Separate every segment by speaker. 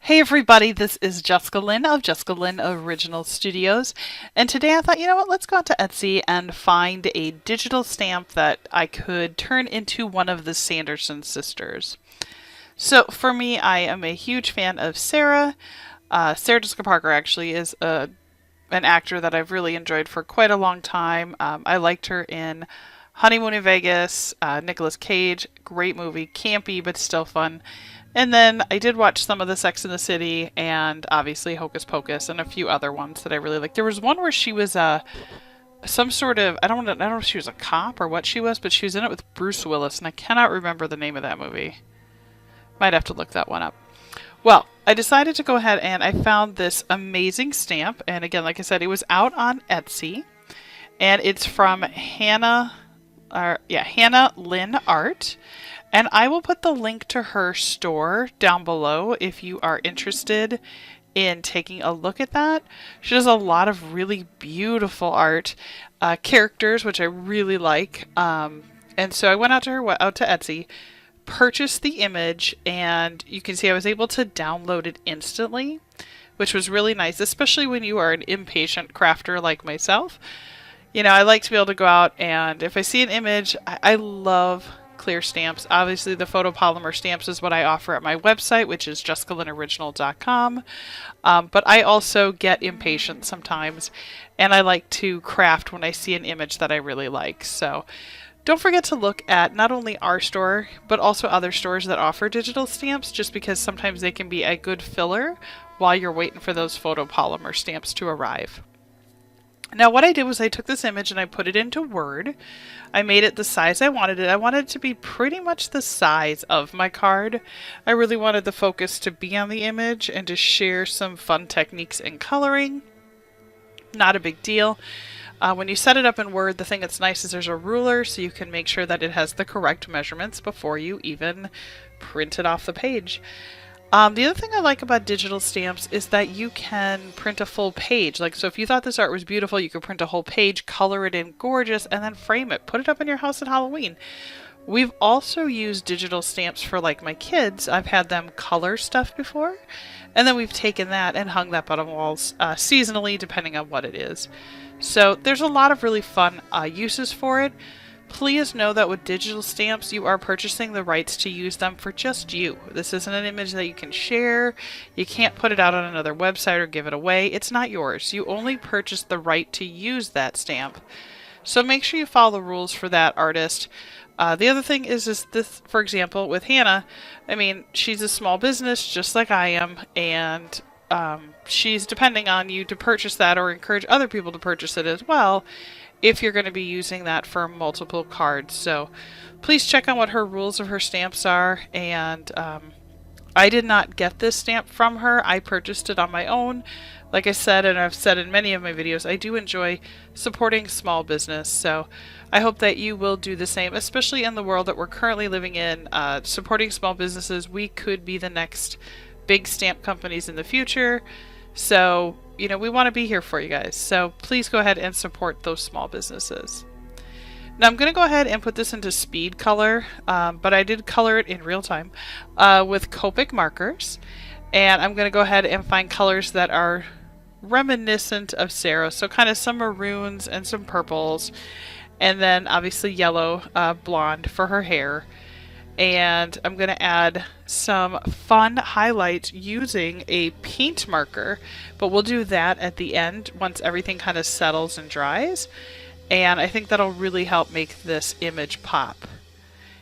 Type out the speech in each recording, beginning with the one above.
Speaker 1: Hey everybody, this is Jessica Lynn of Jessica Lynn Original Studios, and today I thought, you know what, let's go out to Etsy and find a digital stamp that I could turn into one of the Sanderson sisters. So for me, I am a huge fan of Sarah. Sarah Jessica Parker actually is an actor that I've really enjoyed for quite a long time. I liked her in Honeymoon in Vegas, Nicolas Cage, great movie, campy but still fun. And then I did watch some of the Sex in the City and obviously Hocus Pocus and a few other ones that I really liked. There was one where she was some sort of I don't know if she was a cop or what she was, but she was in it with Bruce Willis and I cannot remember the name of that movie. Might have to look that one up. Well, I decided to go ahead and I found this amazing stamp, and again, like I said, it was out on Etsy, and it's from Hannah Lynn Art. And I will put the link to her store down below if you are interested in taking a look at that. She does a lot of really beautiful art, characters, which I really like. And so I went out to Etsy, purchased the image, and you can see I was able to download it instantly, which was really nice, especially when you are an impatient crafter like myself. You know, I like to be able to go out and if I see an image, I love clear stamps. Obviously, the photopolymer stamps is what I offer at my website, which is jessicalynoriginal.com. But I also get impatient sometimes, and I like to craft when I see an image that I really like. So don't forget to look at not only our store, but also other stores that offer digital stamps, just because sometimes they can be a good filler while you're waiting for those photopolymer stamps to arrive. Now what I did was I took this image and I put it into Word. I made it the size I wanted it. I wanted it to be pretty much the size of my card. I really wanted the focus to be on the image and to share some fun techniques in coloring. Not a big deal. When you set it up in Word, the thing that's nice is there's a ruler so you can make sure that it has the correct measurements before you even print it off the page. The other thing I like about digital stamps is that you can print a full page. Like, so if you thought this art was beautiful, you could print a whole page, color it in gorgeous, and then frame it. Put it up in your house at Halloween. We've also used digital stamps for like my kids. I've had them color stuff before, and then we've taken that and hung that on walls seasonally, depending on what it is. So there's a lot of really fun uses for it. Please know that with digital stamps, you are purchasing the rights to use them for just you. This isn't an image that you can share. You can't put it out on another website or give it away. It's not yours. You only purchase the right to use that stamp. So make sure you follow the rules for that artist. The other thing is this, for example, with Hannah, I mean, she's a small business just like I am, and she's depending on you to purchase that or encourage other people to purchase it as well, if you're going to be using that for multiple cards. So please check on what her rules of her stamps are. And I did not get this stamp from her. I purchased it on my own. Like I said, and I've said in many of my videos, I do enjoy supporting small business. So I hope that you will do the same, especially in the world that we're currently living in. Supporting small businesses, we could be the next big stamp companies in the future. So, you know, we want to be here for you guys. So please go ahead and support those small businesses. Now I'm going to go ahead and put this into speed color, but I did color it in real time with Copic markers. And I'm going to go ahead and find colors that are reminiscent of Sarah. So kind of some maroons and some purples. And then obviously yellow, blonde for her hair. And I'm going to add some fun highlights using a paint marker, but we'll do that at the end once everything kind of settles and dries, and I think that'll really help make this image pop.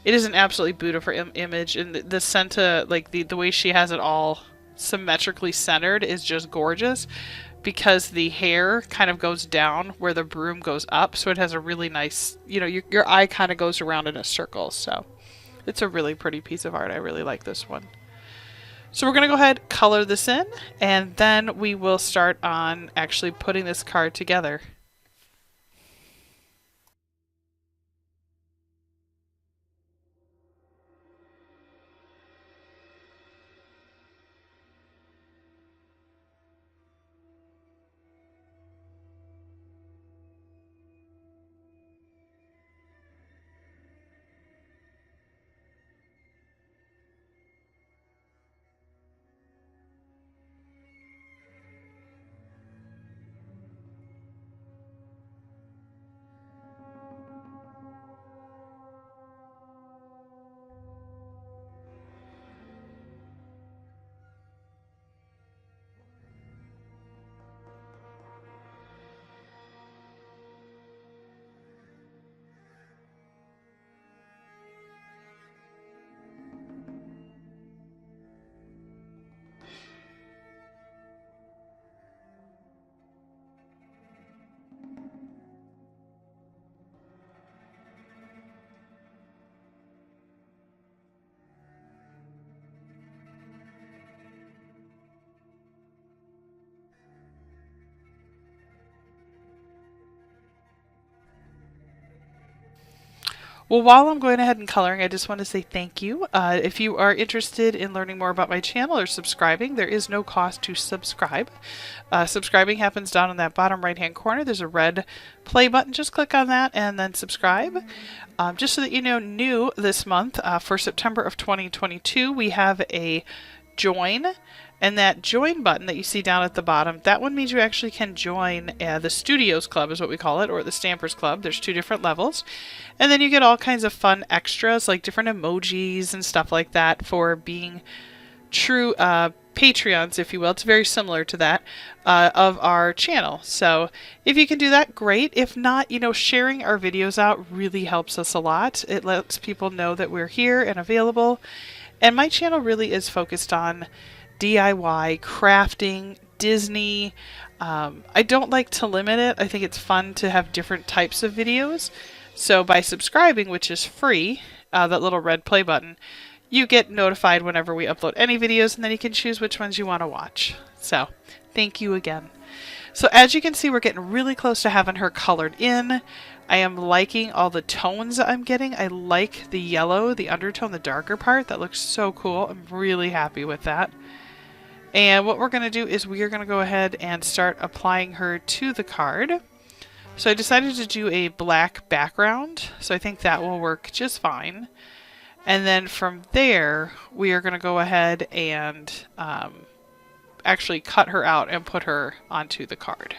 Speaker 1: It is an absolutely beautiful image, and the center, like the way she has it all symmetrically centered is just gorgeous, because the hair kind of goes down where the broom goes up, so it has a really nice, you know, your eye kind of goes around in a circle. So it's a really pretty piece of art. I really like this one. So we're going to go ahead, color this in, and then we will start on actually putting this card together. Well, while I'm going ahead and coloring, I just want to say thank you. If you are interested in learning more about my channel or subscribing, there is no cost to subscribe. Subscribing happens down in that bottom right-hand corner. There's a red play button. Just click on that and then subscribe. Just so that you know, new this month, for September of 2022, we have a join. And that join button that you see down at the bottom, that one means you actually can join the Studios Club is what we call it, or the Stampers Club. There's 2 different levels. And then you get all kinds of fun extras like different emojis and stuff like that for being true Patreons, if you will. It's very similar to that of our channel. So if you can do that, great. If not, you know, sharing our videos out really helps us a lot. It lets people know that we're here and available. And my channel really is focused on DIY, crafting, Disney. I don't like to limit it. I think it's fun to have different types of videos. So by subscribing, which is free, that little red play button, you get notified whenever we upload any videos, and then you can choose which ones you want to watch. So thank you again. So as you can see, we're getting really close to having her colored in. I am liking all the tones that I'm getting. I like the yellow, the undertone, the darker part. That looks so cool. I'm really happy with that. And what we're going to do is we are going to go ahead and start applying her to the card. So I decided to do a black background, so I think that will work just fine. And then from there, we are going to go ahead and actually cut her out and put her onto the card.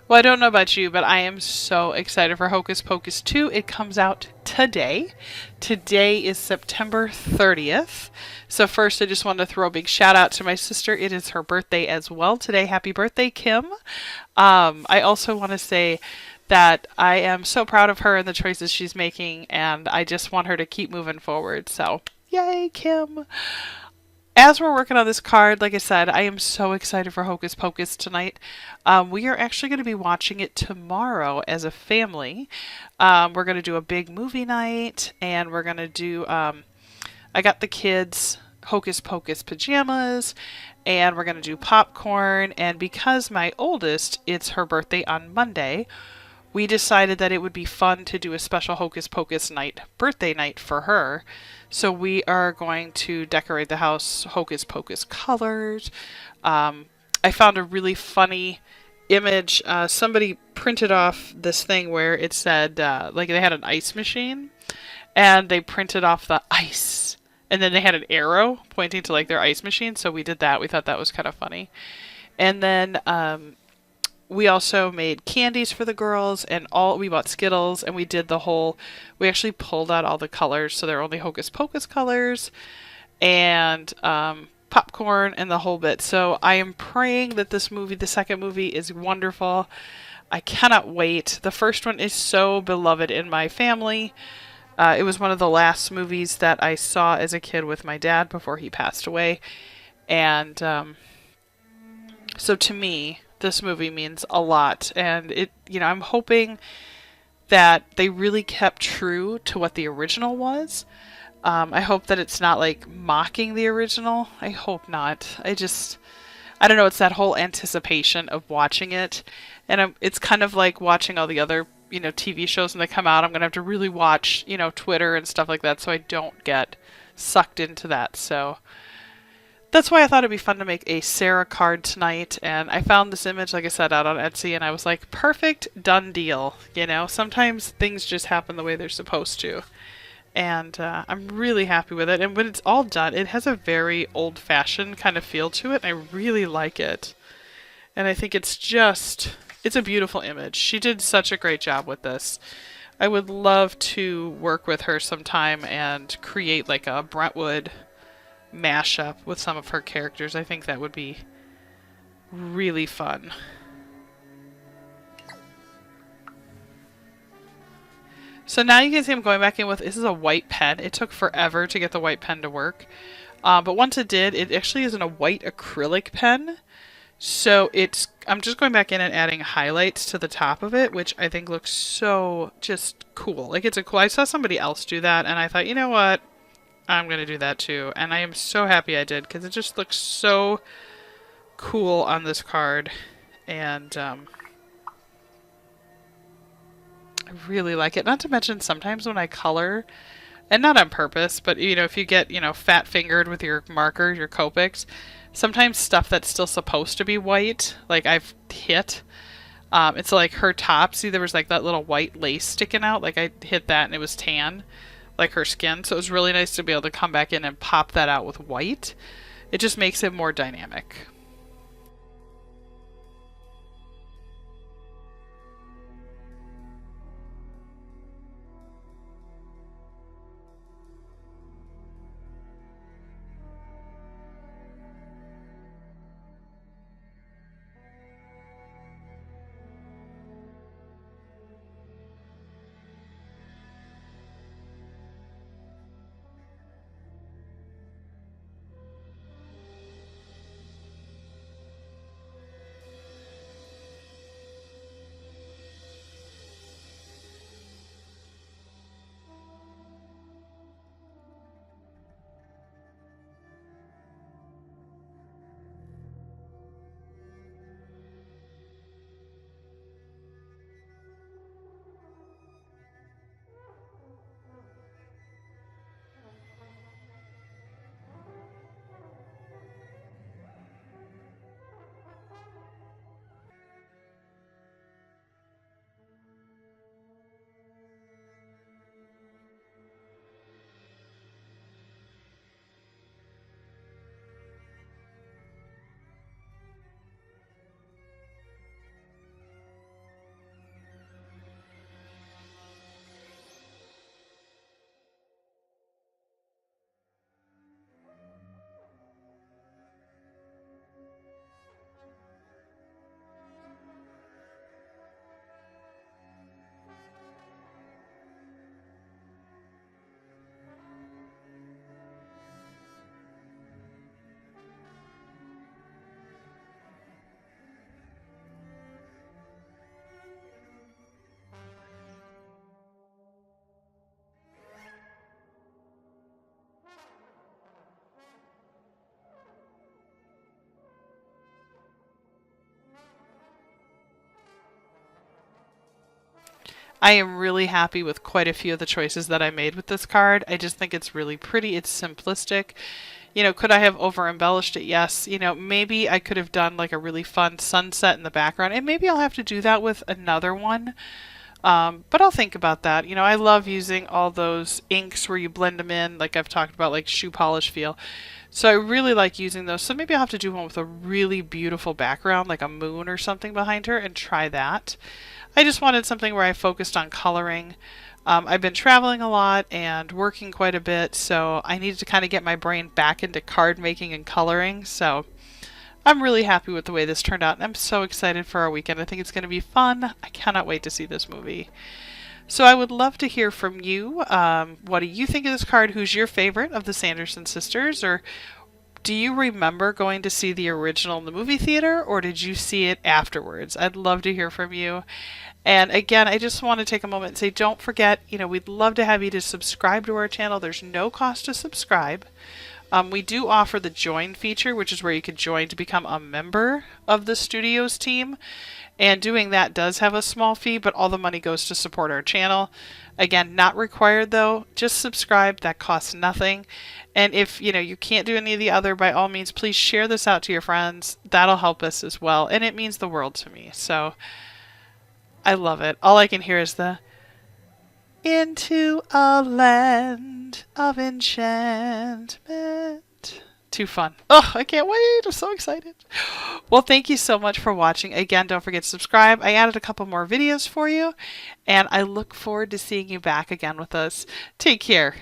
Speaker 1: Well, I don't know about you, but I am so excited for Hocus Pocus 2. It comes out today. Today is September 30th. So first, I just want to throw a big shout out to my sister. It is her birthday as well today. Happy birthday, Kim. I also want to say that I am so proud of her and the choices she's making, and I just want her to keep moving forward. So, yay, Kim. As we're working on this card, like I said, I am so excited for Hocus Pocus tonight. We are actually going to be watching it tomorrow as a family. We're going to do a big movie night, and we're going to do, I got the kids Hocus Pocus pajamas, and we're going to do popcorn. And because my oldest, it's her birthday on Monday, we decided that it would be fun to do a special Hocus Pocus night, birthday night for her. So we are going to decorate the house Hocus Pocus colors. I found a really funny image. Somebody printed off this thing where it said, like they had an ice machine, and they printed off the ice. And then they had an arrow pointing to like their ice machine. So we did that. We thought that was kind of funny. And then we also made candies for the girls, and we bought Skittles, and we did the whole, we actually pulled out all the colors, so they're only Hocus Pocus colors, and popcorn and the whole bit. So I am praying that this movie, the second movie, is wonderful. I cannot wait. The first one is so beloved in my family. It was one of the last movies that I saw as a kid with my dad before he passed away, and so to me, this movie means a lot, and it, you know, I'm hoping that they really kept true to what the original was. I hope that it's not like mocking the original. I hope not. I don't know, it's that whole anticipation of watching it. And it's kind of like watching all the other, TV shows when they come out. I'm going to have to really watch, Twitter and stuff like that so I don't get sucked into that. So that's why I thought it'd be fun to make a Sarah card tonight. And I found this image, like I said, out on Etsy, and I was like, perfect, done deal. Sometimes things just happen the way they're supposed to. And I'm really happy with it. And when it's all done, it has a very old-fashioned kind of feel to it, and I really like it. And I think it's a beautiful image. She did such a great job with this. I would love to work with her sometime and create like a Brentwood mashup with some of her characters. I think that would be really fun. So now you can see I'm going back in with, this is a white pen. It took forever to get the white pen to work. But once it did, it actually is in a white acrylic pen. So I'm just going back in and adding highlights to the top of it, which I think looks so just cool. Like I saw somebody else do that and I thought, you know what? I'm going to do that too. And I am so happy I did because it just looks so cool on this card. And I really like it. Not to mention sometimes when I color, and not on purpose, but if you get, fat fingered with your markers, your Copics, sometimes stuff that's still supposed to be white, like I've hit, it's like her top. See, there was like that little white lace sticking out. Like I hit that and it was tan, like her skin. So it was really nice to be able to come back in and pop that out with white. It just makes it more dynamic. I am really happy with quite a few of the choices that I made with this card. I just think it's really pretty. It's simplistic. Could I have over embellished it? Yes. Maybe I could have done like a really fun sunset in the background, and maybe I'll have to do that with another one. But I'll think about that. I love using all those inks where you blend them in, like I've talked about, like shoe polish feel. So I really like using those. So maybe I'll have to do one with a really beautiful background, like a moon or something behind her, and try that. I just wanted something where I focused on coloring. I've been traveling a lot and working quite a bit, so I needed to kind of get my brain back into card making and coloring. So I'm really happy with the way this turned out, and I'm so excited for our weekend. I think it's going to be fun. I cannot wait to see this movie. So I would love to hear from you. What do you think of this card? Who's your favorite of the Sanderson sisters? Or Do you remember going to see the original in the movie theater, or did you see it afterwards? I'd love to hear from you. And again, I just want to take a moment and say, don't forget, we'd love to have you to subscribe to our channel. There's no cost to subscribe. We do offer the join feature, which is where you can join to become a member of the studios team. And doing that does have a small fee, but all the money goes to support our channel. Again, not required though. Just subscribe. That costs nothing. And if you can't do any of the other, by all means, please share this out to your friends. That'll help us as well. And it means the world to me. So I love it. All I can hear is the "Into a land of enchantment." Too fun. Oh, I can't wait. I'm so excited. Well, thank you so much for watching. Again, don't forget to subscribe. I added a couple more videos for you, and I look forward to seeing you back again with us. Take care.